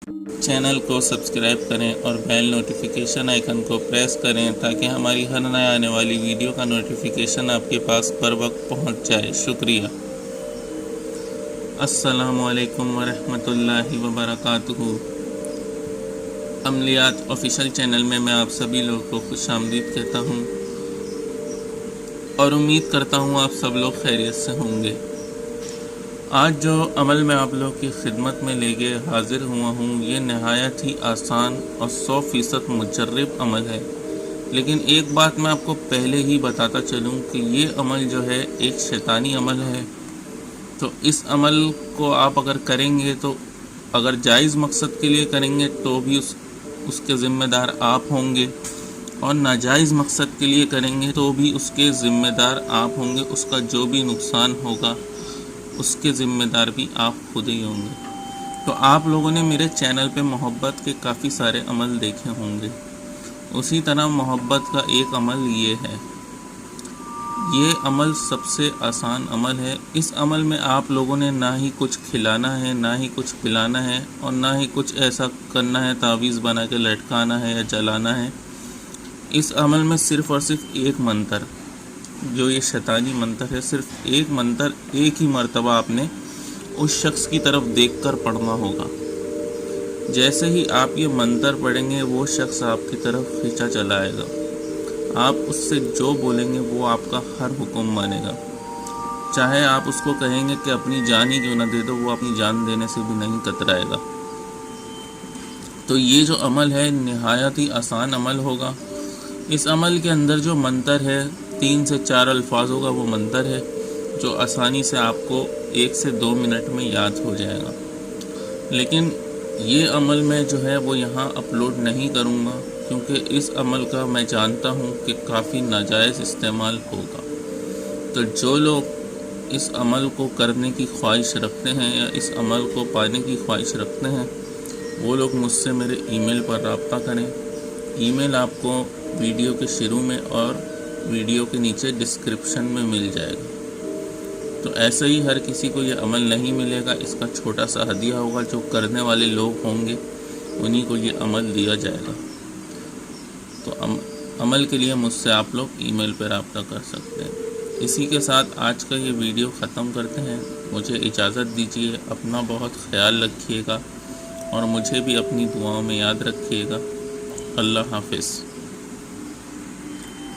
Channel کو subscribe کریں اور بیل نوٹیفیکیشن آئیکن کو پریس کریں تاکہ ہماری ہر نئے آنے والی ویڈیو کا نوٹیفیکیشن آپ کے پاس پر وقت پہنچ جائے۔ شکریہ۔ السلام علیکم ورحمۃ اللہ وبرکاتہ۔ عملیات آفیشیل چینل میں آپ سبھی لوگوں کو خوش آمدید کہتا ہوں اور امید کرتا ہوں آپ سب لوگ خیریت سے ہوں گے۔ آج جو عمل میں آپ لوگ کی خدمت میں لے کے حاضر ہوا ہوں یہ نہایت ہی آسان اور 100% مجرب عمل ہے، لیکن ایک بات میں آپ کو پہلے ہی بتاتا چلوں کہ یہ عمل جو ہے ایک شیطانی عمل ہے۔ تو اس عمل کو آپ اگر کریں گے تو اگر جائز مقصد کے لیے کریں گے تو بھی اس کے ذمہ دار آپ ہوں گے، اور ناجائز مقصد کے لیے کریں گے تو بھی اس کے ذمہ دار آپ ہوں گے۔ اس کا جو بھی نقصان ہوگا اس کے ذمہ دار بھی آپ خود ہی ہوں گے۔ تو آپ لوگوں نے میرے چینل پہ محبت کے کافی سارے عمل دیکھے ہوں گے، اسی طرح محبت کا ایک عمل یہ ہے۔ یہ عمل سب سے آسان عمل ہے۔ اس عمل میں آپ لوگوں نے نہ ہی کچھ کھلانا ہے، نہ ہی کچھ پلانا ہے، اور نہ ہی کچھ ایسا کرنا ہے تعویذ بنا کے لٹکانا ہے یا جلانا ہے۔ اس عمل میں صرف اور صرف ایک منتر، جو یہ شیطانی منتر ہے، صرف ایک منتر ایک ہی مرتبہ آپ نے اس شخص کی طرف دیکھ کر پڑھنا ہوگا۔ جیسے ہی آپ یہ منتر پڑھیں گے وہ شخص آپ کی طرف کھینچا چلا آئے گا۔ آپ اس سے جو بولیں گے وہ آپ کا ہر حکم مانے گا، چاہے آپ اس کو کہیں گے کہ اپنی جان ہی کیوں نہ دے دو، وہ اپنی جان دینے سے بھی نہیں کترائے گا۔ تو یہ جو عمل ہے نہایت ہی آسان عمل ہوگا۔ اس عمل کے اندر جو منتر ہے 3 سے 4 الفاظوں کا وہ منتر ہے جو آسانی سے آپ کو 1 سے 2 منٹ میں یاد ہو جائے گا، لیکن یہ عمل میں جو ہے وہ یہاں اپلوڈ نہیں کروں گا کیونکہ اس عمل کا میں جانتا ہوں کہ کافی ناجائز استعمال ہوگا۔ تو جو لوگ اس عمل کو کرنے کی خواہش رکھتے ہیں یا اس عمل کو پانے کی خواہش رکھتے ہیں وہ لوگ مجھ سے میرے ای میل پر رابطہ کریں۔ ای میل آپ کو ویڈیو کے شروع میں اور ویڈیو کے نیچے ڈسکرپشن میں مل جائے گا۔ تو ایسے ہی ہر کسی کو یہ عمل نہیں ملے گا، اس کا چھوٹا سا ہدیہ ہوگا، جو کرنے والے لوگ ہوں گے انہی کو یہ عمل دیا جائے گا۔ تو عمل کے لیے مجھ سے آپ لوگ ای میل پہ رابطہ کر سکتے ہیں۔ اسی کے ساتھ آج کا یہ ویڈیو ختم کرتے ہیں۔ مجھے اجازت دیجیے، اپنا بہت خیال رکھیے گا اور مجھے بھی اپنی دعاؤں میں یاد رکھیے گا۔ اللہ حافظ۔